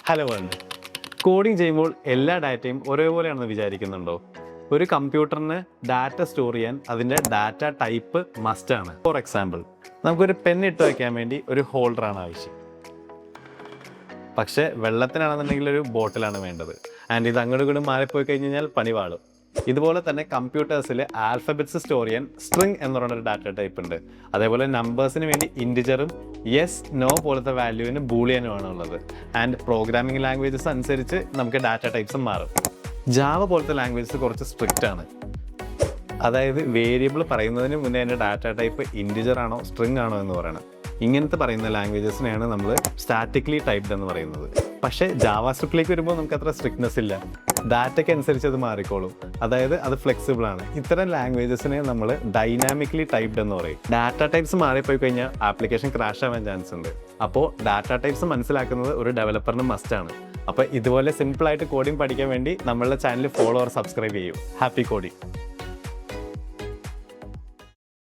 Hello world. Coding ചെയ്യുമ്പോൾ എല്ലാ ഡാറ്റയും ഒരേപോലെയാണെന്ന് വിചാരിക്കുന്നുണ്ടോ? ഒരു കമ്പ്യൂട്ടറിന് ഡാറ്റ സ്റ്റോർ ചെയ്യാൻ അതിൻ്റെ ഡാറ്റ ടൈപ്പ് മസ്റ്റാണ്. ഫോർ എക്സാമ്പിൾ, നമുക്കൊരു പെൻ ഇട്ട് വയ്ക്കാൻ വേണ്ടി ഒരു ഹോൾഡറാണ് ആവശ്യം. പക്ഷേ വെള്ളത്തിനാണെന്നുണ്ടെങ്കിൽ ഒരു ബോട്ടിലാണ് വേണ്ടത്. ആൻഡ് ഇത് അങ്ങോട്ടും ഇങ്ങോട്ടും മാറിപ്പോയി കഴിഞ്ഞാൽ പണി പാളും. ഇതുപോലെ തന്നെ കമ്പ്യൂട്ടേഴ്സിൽ ആൽഫബറ്റ്സ് സ്റ്റോർ ചെയ്യാൻ സ്ട്രിങ് എന്ന് പറയുന്നൊരു ഡാറ്റ ടൈപ്പ് ഉണ്ട്. അതേപോലെ നമ്പേഴ്സിന് വേണ്ടി ഇൻറ്റിജറും യെസ് നോ പോലത്തെ വാല്യൂവിന് ബൂളിയനുമാണ് ഉള്ളത്. ആൻഡ് പ്രോഗ്രാമിംഗ് ലാംഗ്വേജസ് അനുസരിച്ച് നമുക്ക് ഡാറ്റ ടൈപ്സും മാറും. ജാവ പോലത്തെ ലാംഗ്വേജസ് കുറച്ച് സ്ട്രിക്റ്റ് ആണ്. അതായത് വേരിയബിൾ പറയുന്നതിന് മുന്നേ അതിൻ്റെ ഡാറ്റ ടൈപ്പ് ഇൻറ്റിജർ ആണോ സ്ട്രിങ് ആണോ എന്ന് പറയണം. ഇങ്ങനത്തെ പറയുന്ന ലാംഗ്വേജസിനെയാണ് നമ്മൾ സ്റ്റാറ്റിക്കലി ടൈപ്ഡ് എന്ന് പറയുന്നത്. പക്ഷേ ജാവാ സ്ക്രിപ്റ്റിലേക്ക് വരുമ്പോൾ നമുക്ക് അത്ര സ്ട്രിക്ട്നെസ് ഇല്ല. ഡാറ്റയ്ക്ക് അനുസരിച്ച് അത് മാറിക്കോളും. അതായത് അത് ഫ്ലെക്സിബിൾ ആണ്. ഇത്തരം ലാംഗ്വേജസിനെ നമ്മൾ ഡൈനാമിക്കലി ടൈപ്ഡ് എന്ന് പറയും. ഡാറ്റ ടൈപ്സ് മാറിപ്പോയി കഴിഞ്ഞാൽ ആപ്ലിക്കേഷൻ ക്രാഷ് ആവാൻ ചാൻസ് ഉണ്ട്. അപ്പോൾ ഡാറ്റ ടൈപ്സ് മനസ്സിലാക്കുന്നത് ഒരു ഡെവലപ്പറിന് മസ്റ്റാണ്. അപ്പോൾ ഇതുപോലെ സിമ്പിളായിട്ട് കോഡിംഗ് പഠിക്കാൻ വേണ്ടി നമ്മളുടെ ചാനൽ ഫോളോ ഓർ സബ്സ്ക്രൈബ് ചെയ്യൂ. Happy coding.